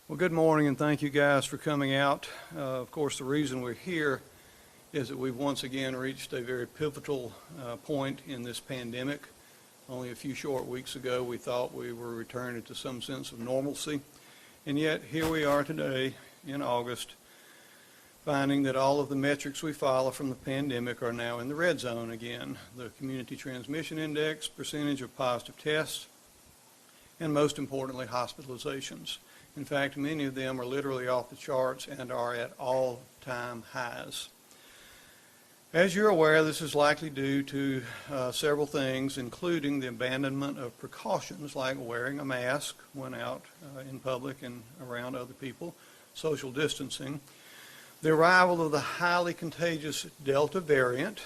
Well, good morning, and thank you guys for coming out. Of course, the reason we're here is that we've once again reached a very pivotal point in this pandemic. Only a few short weeks ago, we thought we were returning to some sense of normalcy, and yet here we are today in August, finding that all of the metrics we follow from the pandemic are now in the red zone again. The community transmission index, percentage of positive tests, and most importantly, hospitalizations. In fact, many of them are literally off the charts and are at all-time highs. As you're aware, this is likely due to several things, including the abandonment of precautions like wearing a mask when out in public and around other people, social distancing, the arrival of the highly contagious Delta variant,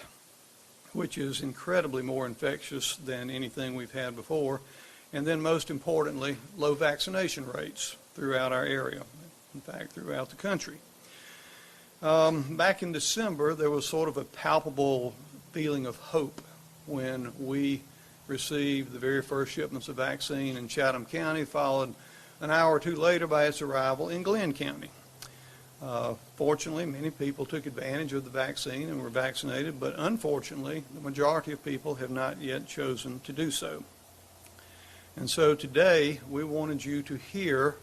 which is incredibly more infectious than anything we've had before, and then most importantly, low vaccination rates throughout our area, in fact, throughout the country. Back in December, there was sort of a palpable feeling of hope when we received the very first shipments of vaccine in Chatham County, followed an hour or two later by its arrival in Glenn County. Fortunately, many people took advantage of the vaccine and were vaccinated, but unfortunately, the majority of people have not yet chosen to do so. And so today, we wanted you to hear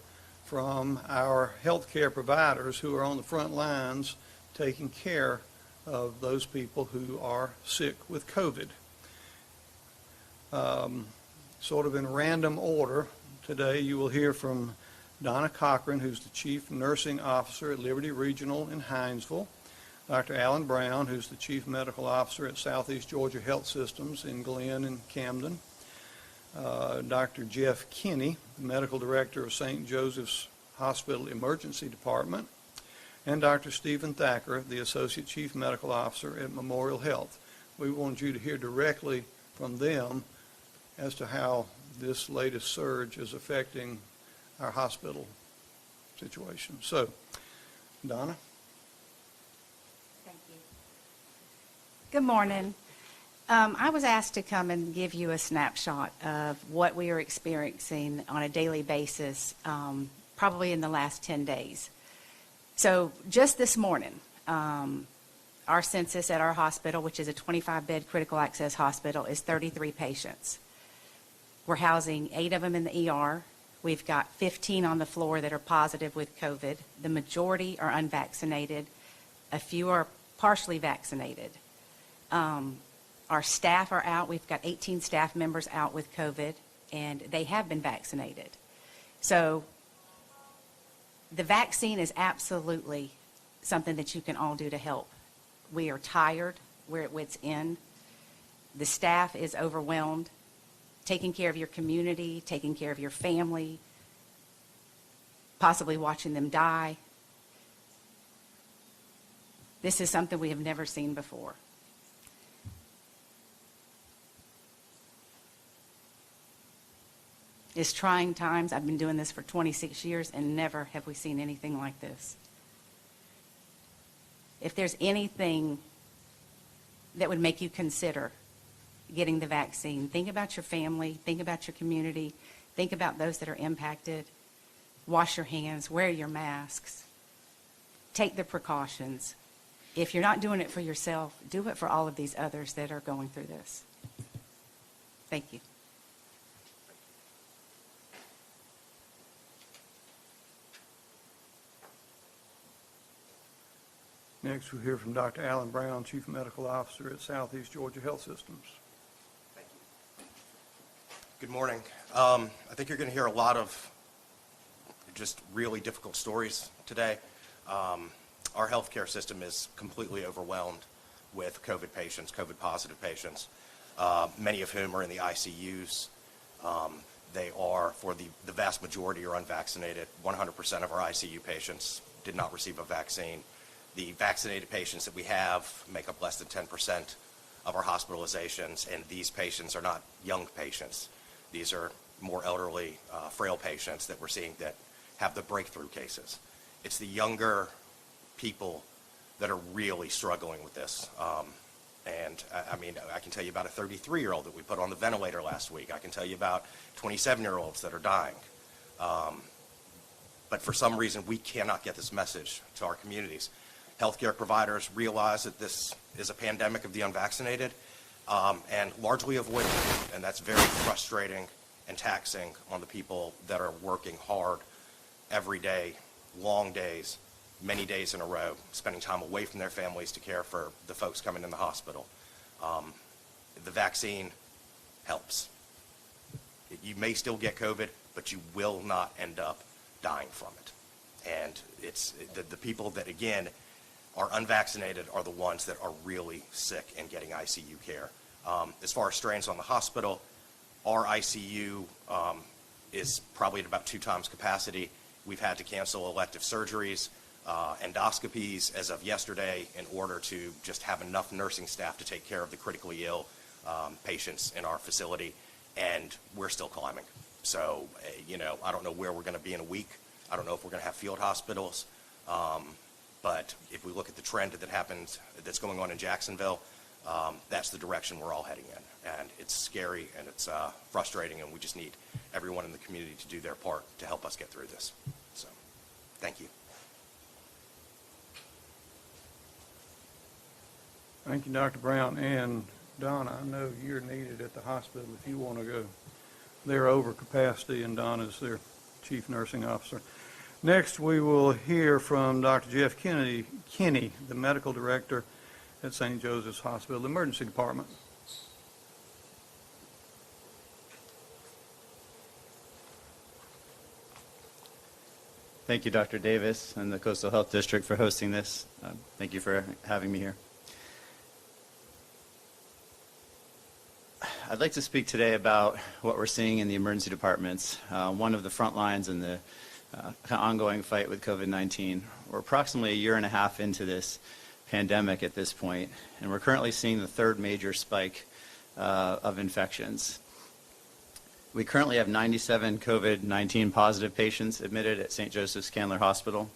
from our healthcare providers who are on the front lines taking care of those people who are sick with COVID. Sort of in random order, today you will hear from Donna, who's the Chief Nursing Officer at Liberty Regional in Hinesville, Dr. Alan Brown, who's the Chief Medical Officer at Southeast Georgia Health Systems in Glenn and Camden, Dr. Jeff Kinney, the Medical Director of St. Joseph's Hospital Emergency Department, and Dr. Stephen Thacker, the Associate Chief Medical Officer at Memorial Health. We want you to hear directly from them as to how this latest surge is affecting our hospital situation. So, Donna. Thank you. Good morning. I was asked to come and give you a snapshot of what we are experiencing on a daily basis, probably in the last 10 days. So just this morning, our census at our hospital, which is a 25-bed critical access hospital, is 33 patients. We're housing 8 of them in the ER. We've got 15 on the floor that are positive with COVID. The majority are unvaccinated. A few are partially vaccinated. Our staff are out. We've got 18 staff members out with COVID, and they have been vaccinated. So the vaccine is absolutely something that you can all do to help. We are tired. We're at wit's end. The staff is overwhelmed. Taking care of your community, taking care of your family, possibly watching them die. This is something we have never seen before. It's trying times. I've been doing this for 26 years and never have we seen anything like this. If there's anything that would make you consider getting the vaccine, think about your family, think about your community, think about those that are impacted. Wash your hands, wear your masks, take the precautions. If you're not doing it for yourself, do it for all of these others that are going through this. Thank you. Next, we'll hear from Dr. Alan Brown, Chief Medical Officer at Southeast Georgia Health Systems. Thank you. Good morning. I think you're going to hear a lot of just really difficult stories today. Our healthcare system is completely overwhelmed with COVID patients, COVID positive patients, many of whom are in the ICUs. They are, for the vast majority, are unvaccinated. 100% of our ICU patients did not receive a vaccine. The vaccinated patients that we have make up less than 10% of our hospitalizations, and these patients are not young patients. These are more elderly, frail patients that we're seeing that have the breakthrough cases. It's the younger people that are really struggling with this. And I mean, I can tell you about a 33-year-old that we put on the ventilator last week. I can tell you about 27-year-olds that are dying. but for some reason, we cannot get this message to our communities. Healthcare providers realize that this is a pandemic of the unvaccinated, and largely avoid it. And that's very frustrating and taxing on the people that are working hard every day, long days, many days in a row, spending time away from their families to care for the folks coming in the hospital. The vaccine helps. You may still get COVID, but you will not end up dying from it. And it's the people that, again, are unvaccinated are the ones that are really sick and getting ICU care. As far as strains on the hospital, our ICU is probably at about 2 times capacity. We've had to cancel elective surgeries, endoscopies as of yesterday in order to just have enough nursing staff to take care of the critically ill patients in our facility, and we're still climbing. So, I don't know where we're going to be in a week. I don't know if we're going to have field hospitals. But if we look at the trend that's going on in Jacksonville, that's the direction we're all heading in. And it's scary and it's frustrating, and we just need everyone in the community to do their part to help us get through this. So, thank you. Thank you, Dr. Brown. And Donna, I know you're needed at the hospital if you want to go. They're over capacity, and Donna's their chief nursing officer. Next, we will hear from Dr. Jeff Kinney, the medical director at St. Joseph's Hospital, the emergency department. Thank you, Dr. Davis and the Coastal Health District for hosting this. Thank you for having me here. I'd like to speak today about what we're seeing in the emergency departments, one of the front lines in the ongoing fight with COVID-19. We're approximately 1.5 years into this pandemic at this point, and we're currently seeing the 3rd major spike of infections. We currently have 97 COVID-19 positive patients admitted at St. Joseph's Candler Hospital.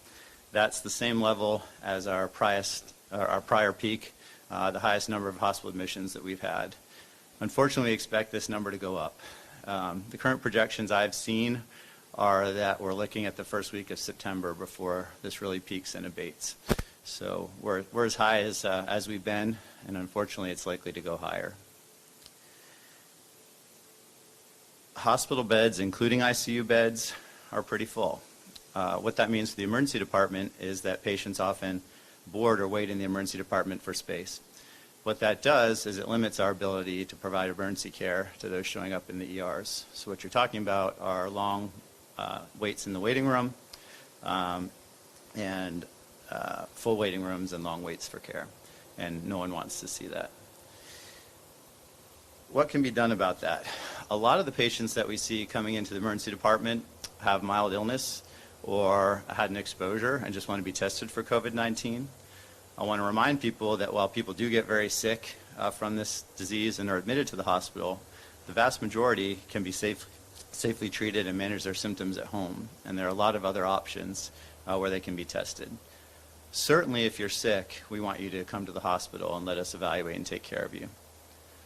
That's the same level as our prior peak, the highest number of hospital admissions that we've had. Unfortunately, we expect this number to go up. The current projections I've seen are that we're looking at the first week of September before this really peaks and abates. So we're as high as we've been, and unfortunately, it's likely to go higher. Hospital beds, including ICU beds, are pretty full. What that means for the emergency department is that patients often board or wait in the emergency department for space. What that does is it limits our ability to provide emergency care to those showing up in the ERs. So what you're talking about are long waits in the waiting room and full waiting rooms and long waits for care. And no one wants to see that. What can be done about that? A lot of the patients that we see coming into the emergency department have mild illness or had an exposure and just want to be tested for COVID-19. I want to remind people that while people do get very sick from this disease and are admitted to the hospital, the vast majority can be safely treated and manage their symptoms at home. And there are a lot of other options where they can be tested. Certainly, if you're sick, we want you to come to the hospital and let us evaluate and take care of you.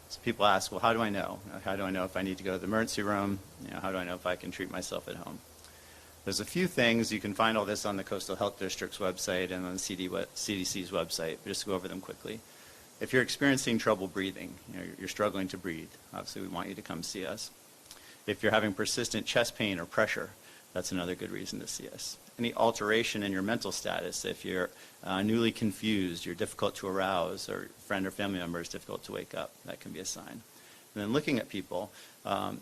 So people ask, well, how do I know? How do I know if I need to go to the emergency room? How do I know if I can treat myself at home? There's a few things. You can find all this on the Coastal Health District's website and on the CDC's website. Just to go over them quickly. If you're experiencing trouble breathing, you're struggling to breathe, obviously we want you to come see us. If you're having persistent chest pain or pressure, that's another good reason to see us. Any alteration in your mental status, if you're newly confused, you're difficult to arouse, or a friend or family member is difficult to wake up, that can be a sign. And then looking at people,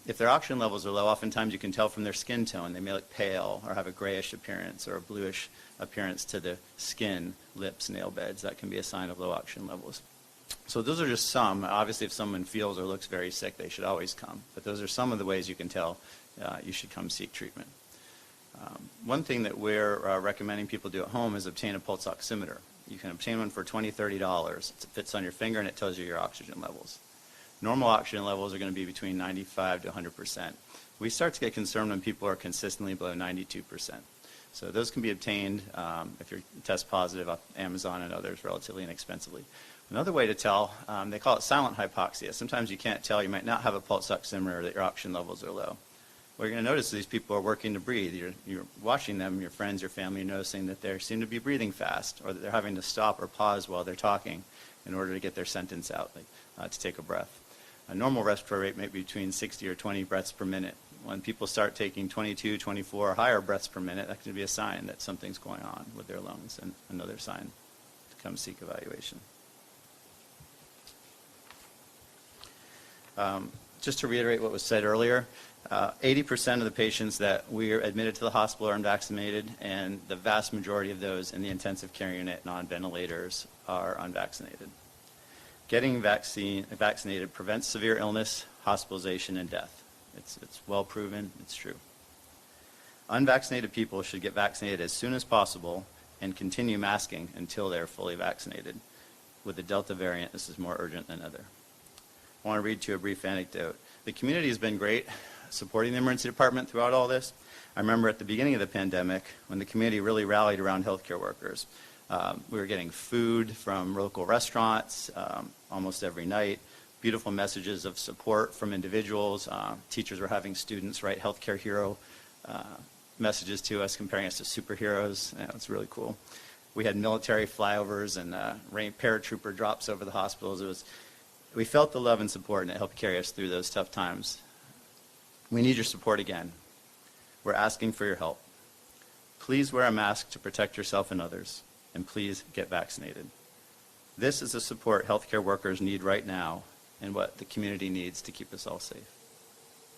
if their oxygen levels are low, oftentimes you can tell from their skin tone. They may look pale or have a grayish appearance or a bluish appearance to the skin, lips, nail beds. That can be a sign of low oxygen levels. So those are just some. Obviously, if someone feels or looks very sick, they should always come. But those are some of the ways you can tell you should come seek treatment. One thing that we're recommending people do at home is obtain a pulse oximeter. You can obtain one for $20, $30. It fits on your finger and it tells you your oxygen levels. Normal oxygen levels are going to be between 95 to 100%. We start to get concerned when people are consistently below 92%. So those can be obtained if you're test positive off Amazon and others relatively inexpensively. Another way to tell, they call it silent hypoxia. Sometimes you can't tell. You might not have a pulse oximeter that your oxygen levels are low. what you're going to notice is these people are working to breathe. You're watching them, your friends, your family, you're noticing that they seem to be breathing fast, or that they're having to stop or pause while they're talking in order to get their sentence out, to take a breath. A normal respiratory rate may be between 60 or 20 breaths per minute. When people start taking 22, 24, or higher breaths per minute, that can be a sign that something's going on with their lungs, and another sign to come seek evaluation. Just to reiterate what was said earlier, 80% of the patients that we are admitted to the hospital are unvaccinated, and the vast majority of those in the intensive care unit, non-ventilators, are unvaccinated. Getting vaccinated prevents severe illness, hospitalization, and death. It's well proven, it's true. Unvaccinated people should get vaccinated as soon as possible and continue masking until they're fully vaccinated. With the Delta variant, this is more urgent than ever. I want to read to you a brief anecdote. The community has been great supporting the emergency department throughout all this. I remember at the beginning of the pandemic when the community really rallied around healthcare workers. We were getting food from local restaurants almost every night, beautiful messages of support from individuals. Teachers were having students write healthcare hero messages to us, comparing us to superheroes. Yeah, it was really cool. We had military flyovers and paratrooper drops over the hospitals. We felt the love and support, and it helped carry us through those tough times. We need your support again. We're asking for your help. Please wear a mask to protect yourself and others, and please get vaccinated. This is the support healthcare workers need right now and what the community needs to keep us all safe.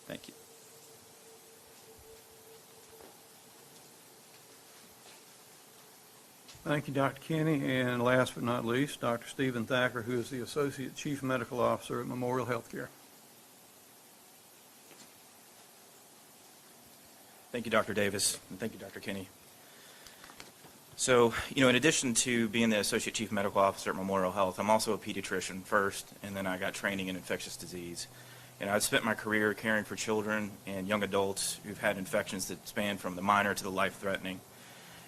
Thank you. Thank you, Dr. Kinney. And last but not least, Dr. Stephen Thacker, who is the Associate Chief Medical Officer at Memorial Healthcare. Thank you, Dr. Davis, and thank you, Dr. Kinney. So, in addition to being the Associate Chief Medical Officer at Memorial Health, I'm also a pediatrician first, and then I got training in infectious disease. I've spent my career caring for children and young adults who've had infections that span from the minor to the life-threatening.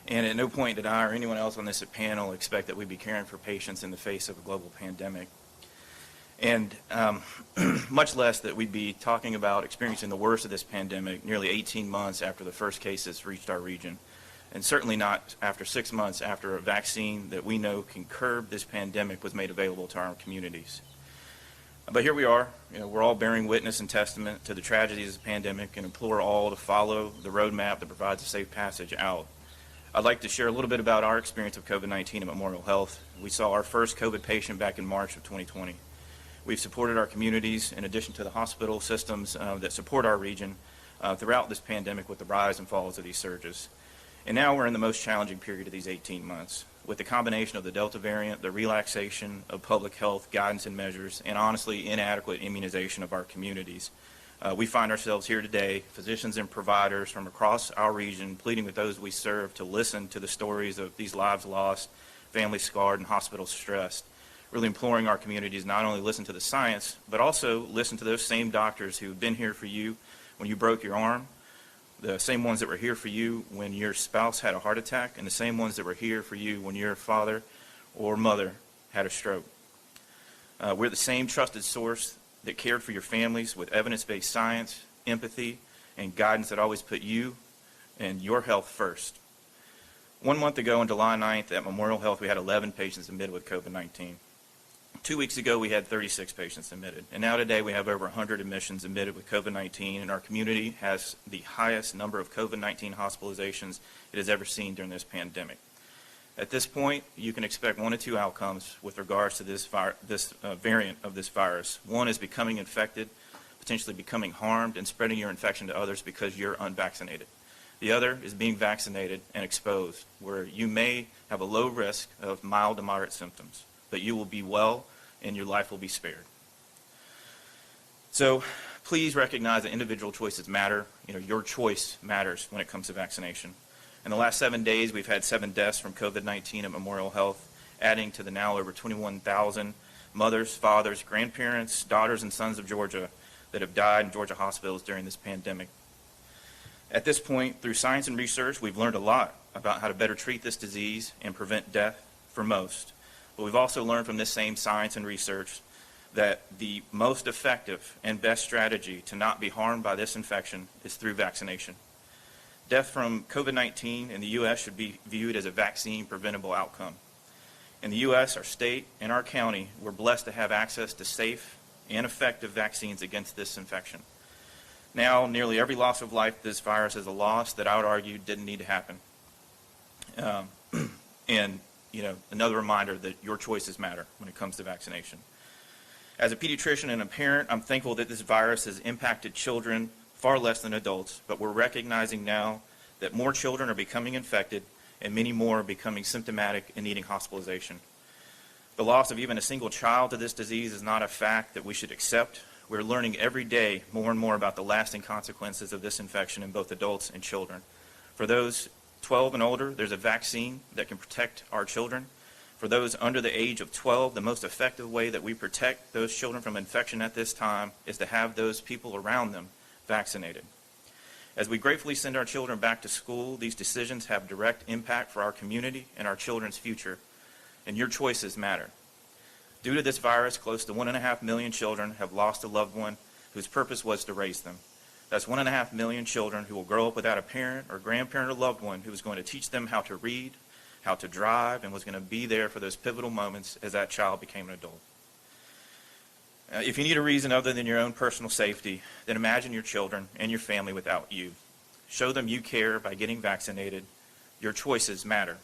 And at no point did I or anyone else on this panel expect that we'd be caring for patients in the face of a global pandemic. And much less that we'd be talking about experiencing the worst of this pandemic nearly 18 months after the first cases reached our region. And certainly not after 6 months after a vaccine that we know can curb this pandemic was made available to our communities. But here we are, we're all bearing witness and testament to the tragedies of the pandemic and implore all to follow the roadmap that provides a safe passage out. I'd like to share a little bit about our experience of COVID-19 at Memorial Health. We saw our first COVID patient back in March of 2020. We've supported our communities in addition to the hospital systems that support our region throughout this pandemic with the rise and falls of these surges. And now we're in the most challenging period of these 18 months. With the combination of the Delta variant, the relaxation of public health guidance and measures, and honestly inadequate immunization of our communities, we find ourselves here today, physicians and providers from across our region, pleading with those we serve to listen to the stories of these lives lost, families scarred, and hospitals stressed. Really imploring our communities not only listen to the science, but also listen to those same doctors who've been here for you when you broke your arm, the same ones that were here for you when your spouse had a heart attack, and the same ones that were here for you when your father or mother had a stroke. We're the same trusted source that cared for your families with evidence-based science, empathy, and guidance that always put you and your health first. 1 month ago, on July 9th, at Memorial Health, we had 11 patients admitted with COVID-19. 2 weeks ago, we had 36 patients admitted. And now today, we have over 100 admissions admitted with COVID-19, and our community has the highest number of COVID-19 hospitalizations it has ever seen during this pandemic. At this point, you can expect one of two outcomes with regards to this variant of this virus. One is becoming infected, potentially becoming harmed, and spreading your infection to others because you're unvaccinated. The other is being vaccinated and exposed, where you may have a low risk of mild to moderate symptoms, but you will be well and your life will be spared. So please recognize that individual choices matter. Your choice matters when it comes to vaccination. In the last 7 days, we've had 7 deaths from COVID-19 at Memorial Health, adding to the now over 21,000 mothers, fathers, grandparents, daughters, and sons of Georgia that have died in Georgia hospitals during this pandemic. At this point, through science and research, we've learned a lot about how to better treat this disease and prevent death for most. But we've also learned from this same science and research that the most effective and best strategy to not be harmed by this infection is through vaccination. Death from COVID-19 in the U.S. should be viewed as a vaccine preventable outcome. In the U.S., our state, and our county, we're blessed to have access to safe and effective vaccines against this infection. Now, nearly every loss of life this virus is a loss that I would argue didn't need to happen. And, another reminder that your choices matter when it comes to vaccination. As a pediatrician and a parent, I'm thankful that this virus has impacted children far less than adults, but we're recognizing now that more children are becoming infected and many more are becoming symptomatic and needing hospitalization. The loss of even a single child to this disease is not a fact that we should accept. We're learning every day more and more about the lasting consequences of this infection in both adults and children. For those 12 and older, there's a vaccine that can protect our children. For those under the age of 12, the most effective way that we protect those children from infection at this time is to have those people around them vaccinated. As we gratefully send our children back to school, these decisions have direct impact for our community and our children's future, and your choices matter. Due to this virus, close to 1.5 million children have lost a loved one whose purpose was to raise them. That's 1.5 million children who will grow up without a parent or grandparent or loved one who was going to teach them how to read, how to drive, and was going to be there for those pivotal moments as that child became an adult. If you need a reason other than your own personal safety, then imagine your children and your family without you. Show them you care by getting vaccinated. Your choices matter.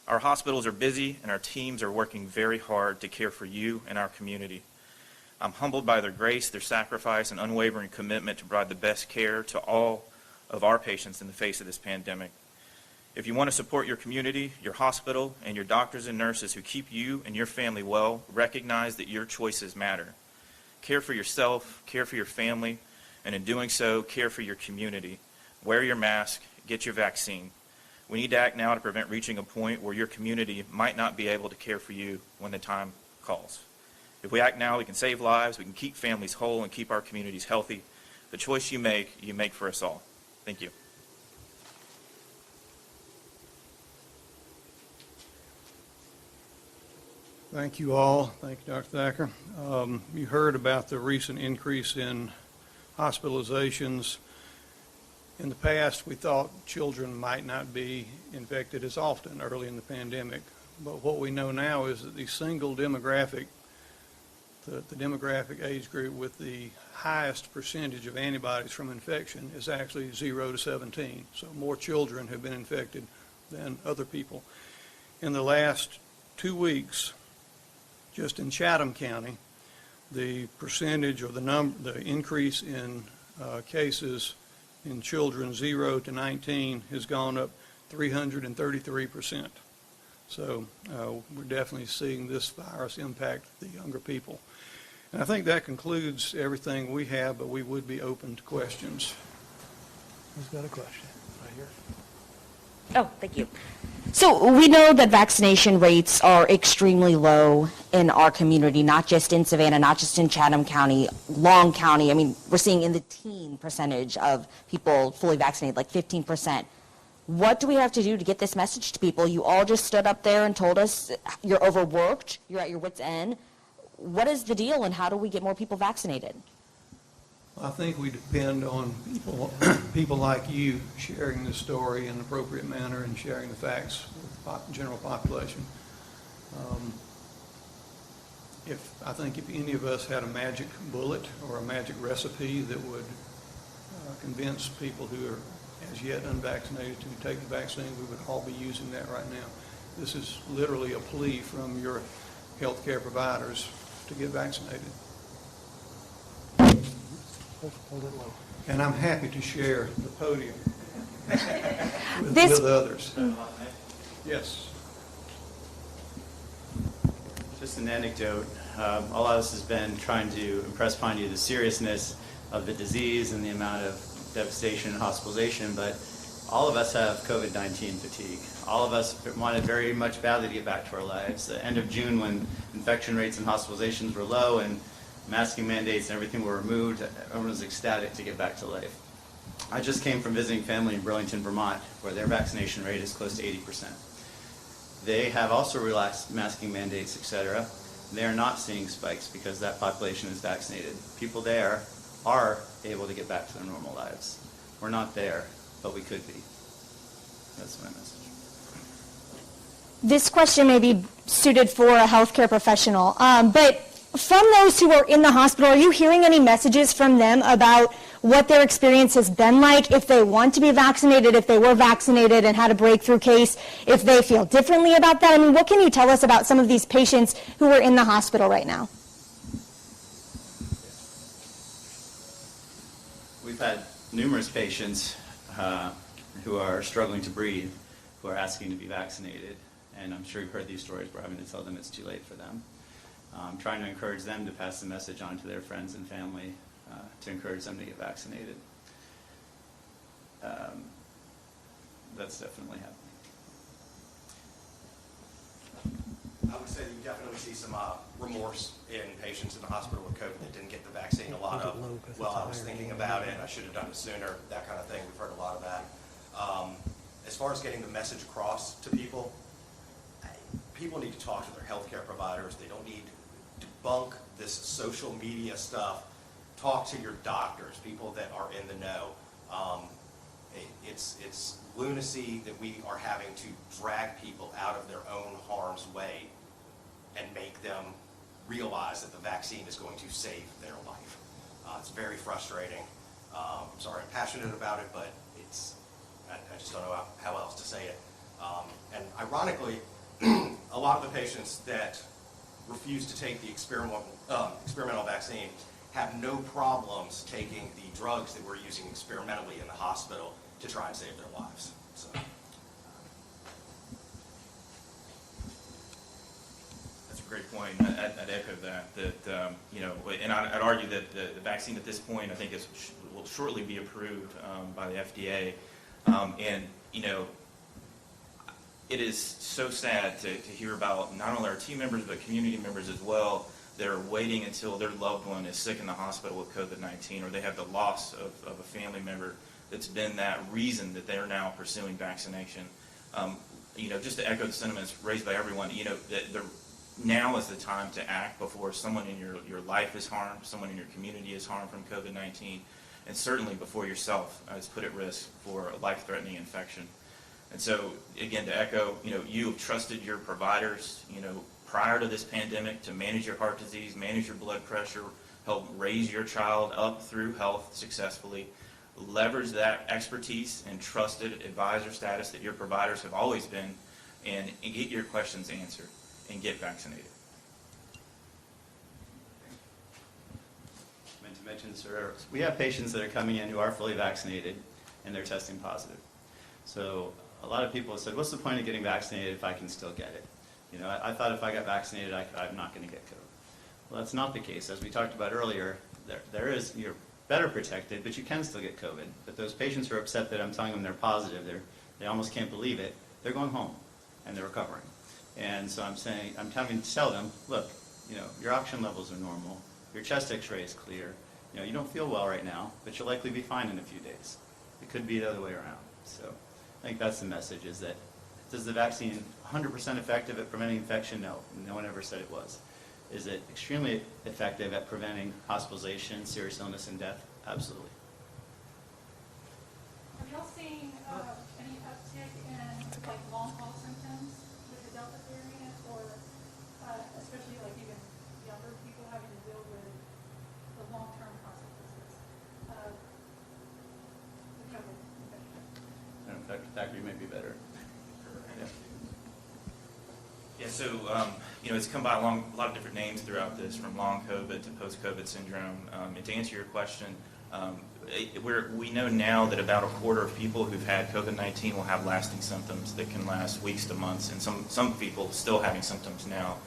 Our hospitals are busy and our teams are working very hard to care for you and our community. I'm humbled by their grace, their sacrifice, and unwavering commitment to provide the best care to all of our patients in the face of this pandemic. If you want to support your community, your hospital, and your doctors and nurses who keep you and your family well, recognize that your choices matter. Care for yourself, care for your family, and in doing so, care for your community. Wear your mask, get your vaccine. We need to act now to prevent reaching a point where your community might not be able to care for you when the time calls. If we act now, we can save lives, we can keep families whole, and keep our communities healthy. The choice you make for us all. Thank you. Thank you all. Thank you, Dr. Thacker. You heard about the recent increase in hospitalizations. In the past, we thought children might not be infected as often early in the pandemic. But what we know now is that the single demographic, the demographic age group with the highest percentage of antibodies from infection is actually 0 to 17. So more children have been infected than other people. In the last 2 weeks, just in Chatham County, the percentage or the increase in cases in children 0 to 19 has gone up 333%. So we're definitely seeing this virus impact the younger people. And I think that concludes everything we have, but we would be open to questions. Who's got a question? Right here. Oh, thank you. So we know that vaccination rates are extremely low in our community, not just in Savannah, not just in Chatham County, Long County. I mean, we're seeing in the teen percentage of people fully vaccinated, like 15%. What do we have to do to get this message to people? You all just stood up there and told us you're overworked, you're at your wit's end. What is the deal, and how do we get more people vaccinated? I think we depend on people like you sharing the story in an appropriate manner and sharing the facts with the general population. I think if any of us had a magic bullet or a magic recipe that would convince people who are as yet unvaccinated to take the vaccine, we would all be using that right now. This is literally a plea from your healthcare providers to get vaccinated. And I'm happy to share the podium with others. Yes. Just an anecdote. All of us has been trying to impress upon you the seriousness of the disease and the amount of devastation and hospitalization, but all of us have COVID-19 fatigue. All of us wanted very much badly to get back to our lives. The end of June, when infection rates and hospitalizations were low and masking mandates and everything were removed, everyone was ecstatic to get back to life. I just came from visiting family in Burlington, Vermont, where their vaccination rate is close to 80%. They have also relaxed masking mandates, etc., they're not seeing spikes because that population is vaccinated. People there are able to get back to their normal lives. We're not there, but we could be. That's my message. This question may be suited for a healthcare professional, but from those who are in the hospital, are you hearing any messages from them about what their experience has been like, if they want to be vaccinated, if they were vaccinated and had a breakthrough case, if they feel differently about that? I mean, what can you tell us about some of these patients who are in the hospital right now? We've had numerous patients who are struggling to breathe, who are asking to be vaccinated. And I'm sure you've heard these stories. We're having to tell them it's too late for them. Trying to encourage them to pass the message on to their friends and family to encourage them to get vaccinated. That's definitely happening. I would say you definitely see some remorse in patients in the hospital with COVID that didn't get the vaccine. A lot of, well, I was thinking about it, I should have done it sooner, that kind of thing. We've heard a lot of that. As far as getting the message across to people, people need to talk to their healthcare providers. They don't need to debunk this social media stuff. Talk to your doctors, people that are in the know. It's lunacy that we are having to drag people out of their own harm's way and make them realize that the vaccine is going to save their life. It's very frustrating. I'm sorry, I'm passionate about it, but I just don't know how else to say it. And ironically, a lot of the patients that refuse to take the experimental vaccine have no problems taking the drugs that we're using experimentally in the hospital to try and save their lives. So. That's a great point. I'd echo that you know, and I'd argue that the vaccine at this point, I think, will shortly be approved by the FDA. And, you know, it is so sad to hear about not only our team members, but community members as well, that are waiting until their loved one is sick in the hospital with COVID-19, or they have the loss of a family member that's been that reason that they're now pursuing vaccination. You know, just to echo the sentiments raised by everyone, you know, now is the time to act before someone in your life is harmed, someone in your community is harmed from COVID-19, and certainly before yourself is put at risk for a life-threatening infection. And so, again, to echo, you know, you have trusted your providers, you know, prior to this pandemic to manage your heart disease, manage your blood pressure, help raise your child up through health successfully, leverage that expertise and trusted advisor status that your providers have always been, and get your questions answered and get vaccinated. I meant to mention, sir, we have patients that are coming in who are fully vaccinated and they're testing positive. So a lot of people have said, what's the point of getting vaccinated if I can still get it? You know, I thought if I got vaccinated, I'm not going to get COVID. Well, that's not the case. As we talked about earlier, you're better protected, but you can still get COVID. But those patients who are upset that I'm telling them they're positive, they almost can't believe it, they're going home and they're recovering. And so I'm having to tell them, look, you know, your oxygen levels are normal, your chest x-ray is clear, you know, you don't feel well right now, but you'll likely be fine in a few days. It could be the other way around. So I think that's the message, is that does the vaccine 100% effective at preventing infection? No. No one ever said it was. Is it extremely effective at preventing hospitalization, serious illness, and death? Absolutely. Have y'all seen any uptick in like long-haul symptoms with the Delta variant, or especially like even younger people having to deal with the long-term consequences of the COVID infection? I don't know, Dr. Thacker, you may be better. Yeah, so, you know, it's come by a lot of different names throughout this, from long COVID to post-COVID syndrome. And to answer your question, we know now that about a quarter of people who've had COVID-19 will have lasting symptoms that can last weeks to months, and some people still having symptoms now.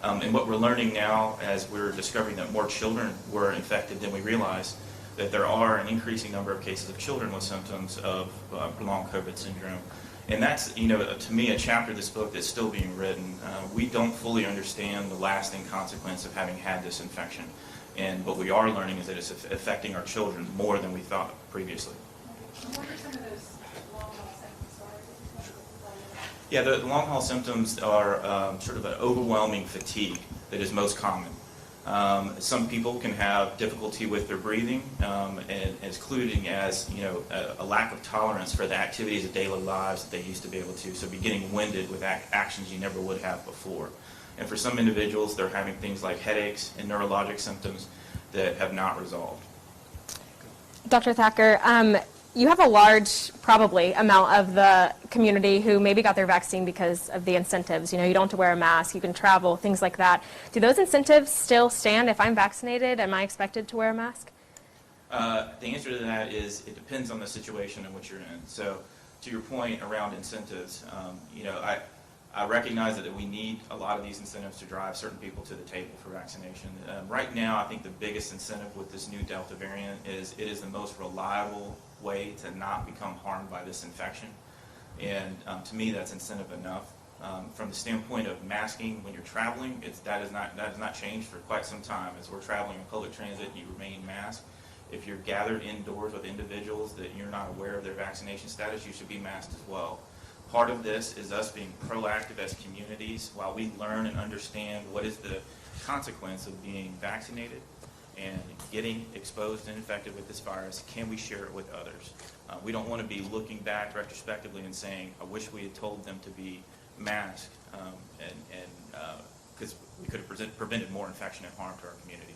And what we're learning now, as we're discovering that more children were infected than we realized, that there are an increasing number of cases of children with symptoms of long COVID syndrome. And that's, you know, to me, a chapter of this book that's still being written. We don't fully understand the lasting consequence of having had this infection. And what we are learning is that it's affecting our children more than we thought previously. And what are some of those long-haul symptoms? Yeah, the long-haul symptoms are sort of an overwhelming fatigue. that is most common. Some people can have difficulty with their breathing, and including as, you know, a lack of tolerance for the activities of daily lives that they used to be able to. So be getting winded with actions you never would have before. And for some individuals, they're having things like headaches and neurologic symptoms that have not resolved. Dr. Thacker, you have a large, probably, amount of the community who maybe got their vaccine because of the incentives. You know, you don't have to wear a mask, you can travel, things like that. Do those incentives still stand? If I'm vaccinated, am I expected to wear a mask? The answer to that is it depends on the situation in which you're in. So to your point around incentives, you know, I recognize that we need a lot of these incentives to drive certain people to the table for vaccination. Right now, I think the biggest incentive with this new Delta variant is it is the most reliable way to not become harmed by this infection. And to me, that's incentive enough. From the standpoint of masking when you're traveling, that has not changed for quite some time. As we're traveling in public transit, you remain masked. If you're gathered indoors with individuals that you're not aware of their vaccination status, you should be masked as well. Part of this is us being proactive as communities while we learn and understand what is the consequence of being vaccinated and getting exposed and infected with this virus. Can we share it with others? We don't want to be looking back retrospectively and saying, I wish we had told them to be masked, because we could have prevented more infection and harm to our communities.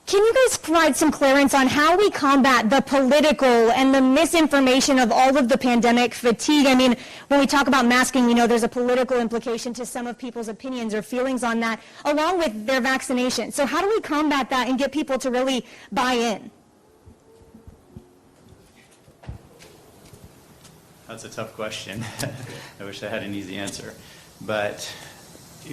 Can you guys provide some clearance on how we combat the political and the misinformation of all of the pandemic fatigue? I mean, when we talk about masking, we know there's a political implication to some of people's opinions or feelings on that, along with their vaccination. So how do we combat that and get people to really buy in? That's a tough question. I wish I had an easy answer. But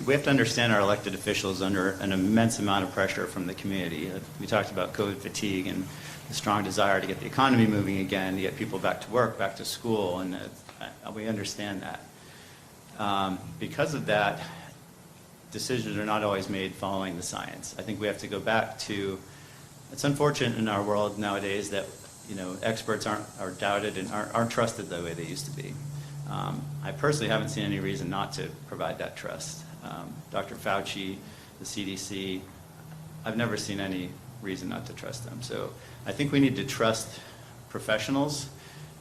we have to understand our elected officials under an immense amount of pressure from the community. We talked about COVID fatigue and the strong desire to get the economy moving again, to get people back to work, back to school, and we understand that. Because of that, decisions are not always made following the science. I think we have to go back to, it's unfortunate in our world nowadays that, you know, experts are doubted and aren't trusted the way they used to be. I personally haven't seen any reason not to provide that trust. Dr. Fauci, the CDC, I've never seen any reason not to trust them. So I think we need to trust professionals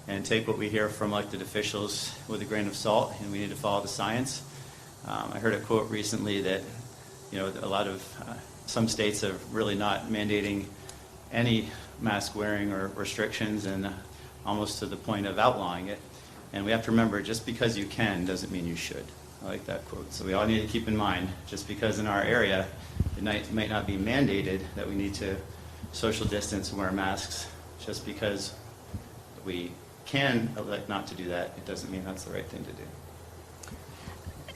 and take what we hear from elected officials with a grain of salt, and we need to follow the science. I heard a quote recently that, you know, some states are really not mandating any mask wearing or restrictions, and almost to the point of outlawing it. And we have to remember, just because you can doesn't mean you should. I like that quote. So we all need to keep in mind, just because in our area it might not be mandated that we need to social distance and wear masks, just because we can elect not to do that, it doesn't mean that's the right thing to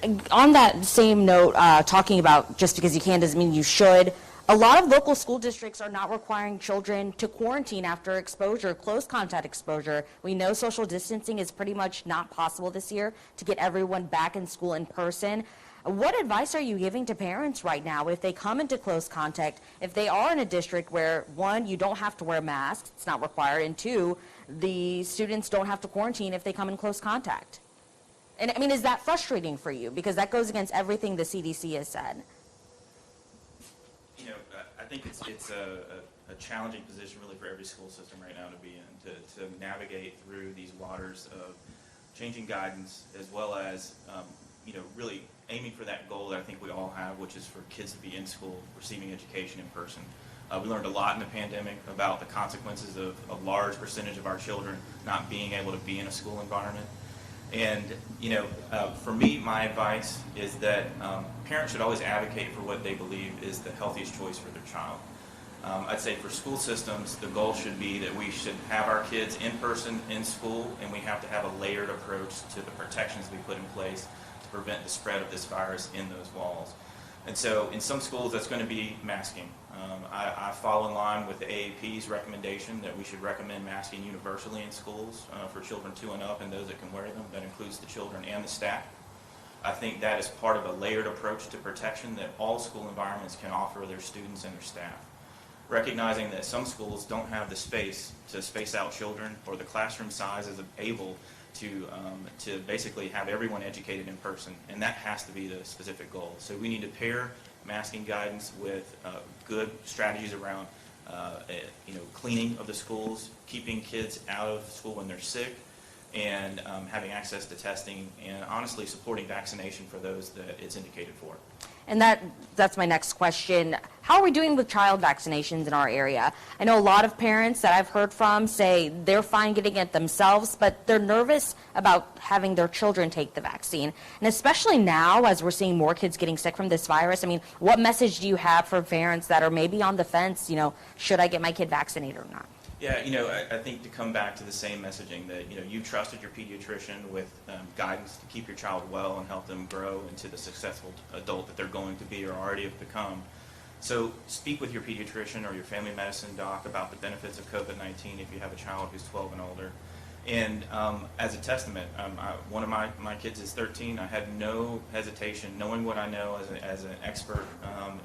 do. On that same note, talking about just because you can doesn't mean you should, a lot of local school districts are not requiring children to quarantine after exposure, close contact exposure. We know social distancing is pretty much not possible this year to get everyone back in school in person. What advice are you giving to parents right now if they come into close contact, if they are in a district where, one, you don't have to wear masks, it's not required, and two, the students don't have to quarantine if they come in close contact? And I mean, is that frustrating for you? Because that goes against everything the CDC has said. You know, I think it's a challenging position really for every school system right now to be in, to navigate through these waters of changing guidance, as well as, you know, really aiming for that goal that I think we all have, which is for kids to be in school, receiving education in person. We learned a lot in the pandemic about the consequences of a large percentage of our children not being able to be in a school environment. And, you know, for me, my advice is that parents should always advocate for what they believe is the healthiest choice for their child. I'd say for school systems, the goal should be that we should have our kids in person in school, and we have to have a layered approach to the protections we put in place to prevent the spread of this virus in those walls. And so in some schools, that's going to be masking. I fall in line with the AAP's recommendation that we should recommend masking universally in schools for children 2 and up and those that can wear them. That includes the children and the staff. I think that is part of a layered approach to protection that all school environments can offer their students and their staff. Recognizing that some schools don't have the space to space out children, or the classroom size is able to basically have everyone educated in person, and that has to be the specific goal. So we need to pair masking guidance with good strategies around cleaning of the schools, keeping kids out of school when they're sick, and having access to testing, and honestly supporting vaccination for those that it's indicated for. And that's my next question. How are we doing with child vaccinations in our area? I know a lot of parents that I've heard from say they're fine getting it themselves, but they're nervous about having their children take the vaccine. And especially now, as we're seeing more kids getting sick from this virus, I mean, what message do you have for parents that are maybe on the fence, should I get my kid vaccinated or not? Yeah, I think to come back to the same messaging that, you trusted your pediatrician with guidance to keep your child well and help them grow into the successful adult that they're going to be or already have become. So speak with your pediatrician or your family medicine doc about the benefits of COVID-19 if you have a child who's 12 and older. And as a testament, one of my kids is 13. I had no hesitation, knowing what I know as an expert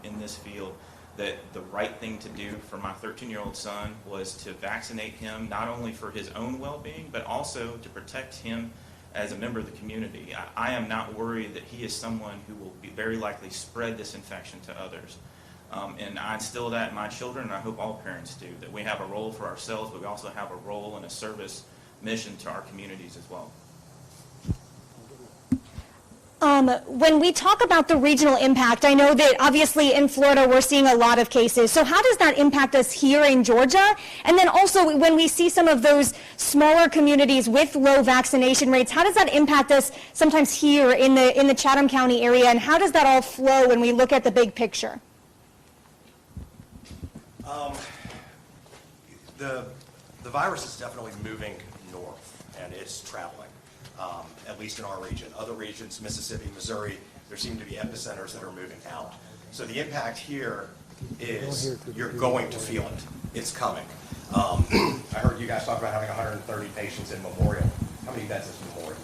in this field, that the right thing to do for my 13-year-old son was to vaccinate him, not only for his own well-being, but also to protect him as a member of the community. I am not worried that he is someone who will be very likely spread this infection to others. And I instill that in my children, and I hope all parents do, that we have a role for ourselves, but we also have a role and a service mission to our communities as well. When we talk about the regional impact, I know that obviously in Florida we're seeing a lot of cases. So how does that impact us here in Georgia? And then also when we see some of those smaller communities with low vaccination rates, how does that impact us sometimes here in the Chatham County area? And how does that all flow when we look at the big picture? The virus is definitely moving north, and it's traveling. At least in our region. Other regions, Mississippi, Missouri, there seem to be epicenters that are moving out. So the impact here is you're going to feel it. It's coming. I heard you guys talk about having 130 patients in Memorial. How many beds is Memorial?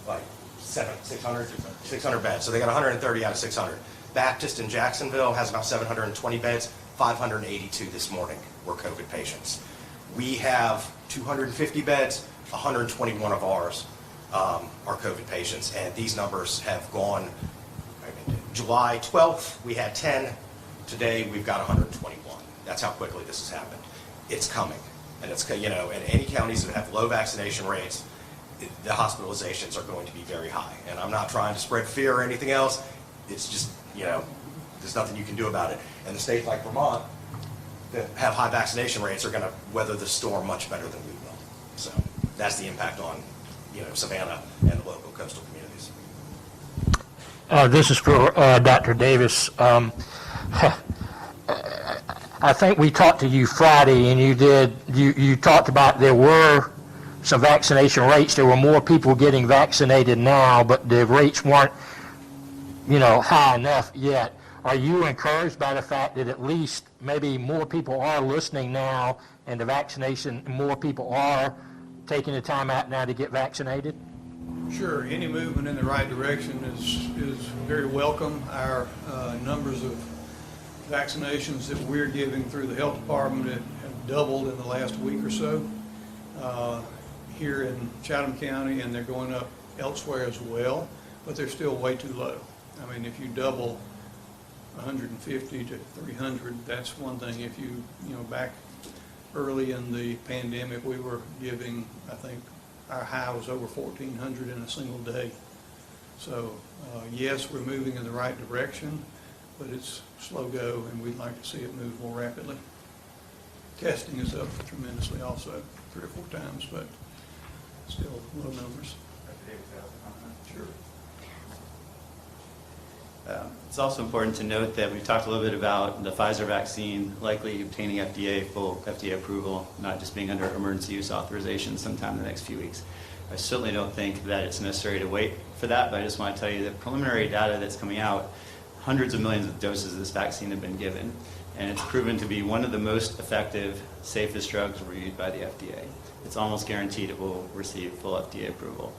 Like 600 beds. So they got 130 out of 600. Baptist in Jacksonville has about 720 beds. 582 this morning were COVID patients. We have 250 beds. 121 of ours are COVID patients, and these numbers have gone. July 12th, we had 10. Today, we've got 121. That's how quickly this has happened. It's coming, and it's in any counties that have low vaccination rates, the hospitalizations are going to be very high. And I'm not trying to spread fear or anything else. It's just there's nothing you can do about it. And the states like Vermont that have high vaccination rates are going to weather the storm much better than we will. So that's the impact on, Savannah and the local coastal communities. This is for Dr. Davis. I think we talked to you Friday, and you talked about there were some vaccination rates. There were more people getting vaccinated now, but the rates weren't, high enough yet. Are you encouraged by the fact that at least maybe more people are listening now, and the vaccination, more people are taking the time out now to get vaccinated? Sure. Any movement in the right direction is very welcome. Our numbers of vaccinations that we're giving through the health department have doubled in the last week or so here in Chatham County, and they're going up elsewhere as well, but they're still way too low. I mean, if you double 150 to 300, that's one thing. If you back early in the pandemic, we were giving, I think, our high was over 1,400 in a single day. So, yes, we're moving in the right direction, but it's slow go, and we'd like to see it move more rapidly. Testing is up tremendously also, 3 or 4 times, but still low numbers. Sure. It's also important to note that we've talked a little bit about the Pfizer vaccine likely obtaining full FDA approval, not just being under emergency use authorization sometime in the next few weeks. I certainly don't think that it's necessary to wait for that, but I just want to tell you that preliminary data that's coming out, hundreds of millions of doses of this vaccine have been given, and it's proven to be one of the most effective, safest drugs reviewed by the FDA. It's almost guaranteed it will receive full FDA approval.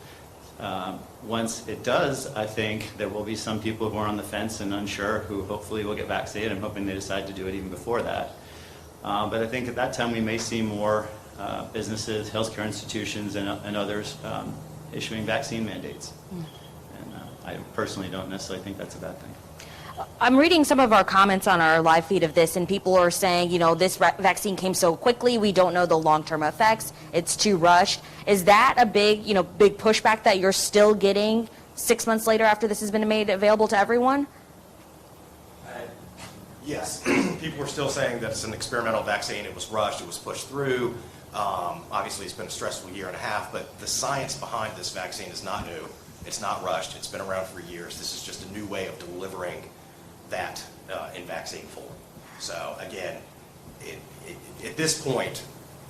Once it does, I think there will be some people who are on the fence and unsure who hopefully will get vaccinated. I'm hoping they decide to do it even before that. But I think at that time we may see more businesses, healthcare institutions, and others issuing vaccine mandates. And I personally don't necessarily think that's a bad thing. I'm reading some of our comments on our live feed of this, and people are saying, you know, this vaccine came so quickly, we don't know the long-term effects, it's too rushed. Is that a big, big pushback that you're still getting 6 months later after this has been made available to everyone? Yes, people were still saying that it's an experimental vaccine. It was rushed. It was pushed through. Obviously, it's been a stressful year and a half, but the science behind this vaccine is not new. It's not rushed. It's been around for years. This is just a new way of delivering that in vaccine form. So again, at this point,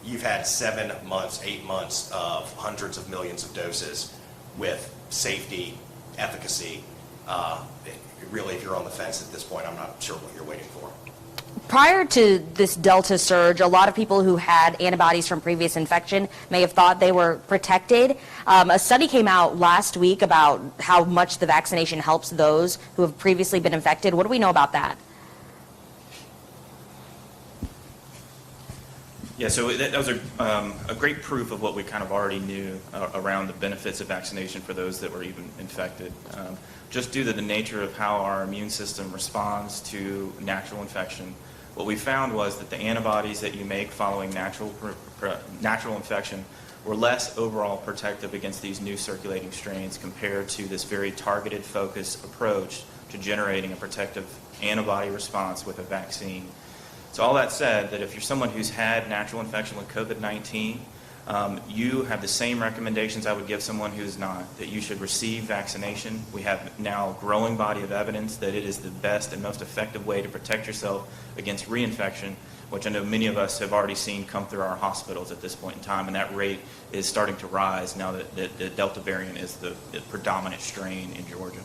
you've had 7 months, 8 months of hundreds of millions of doses with safety, efficacy. Really, if you're on the fence at this point, I'm not sure what you're waiting for. Prior to this Delta surge, a lot of people who had antibodies from previous infection may have thought they were protected. A study came out last week about how much the vaccination helps those who have previously been infected. What do we know about that? Yeah, so that was a great proof of what we kind of already knew around the benefits of vaccination for those that were even infected. Just due to the nature of how our immune system responds to natural infection, what we found was that the antibodies that you make following natural infection were less overall protective against these new circulating strains compared to this very targeted, focused approach to generating a protective antibody response with a vaccine. So all that said, that if you're someone who's had natural infection with COVID-19, you have the same recommendations I would give someone who's not, that you should receive vaccination. We have now a growing body of evidence that it is the best and most effective way to protect yourself against reinfection, which I know many of us have already seen come through our hospitals at this point in time, and that rate is starting to rise now that the Delta variant is the predominant strain in Georgia.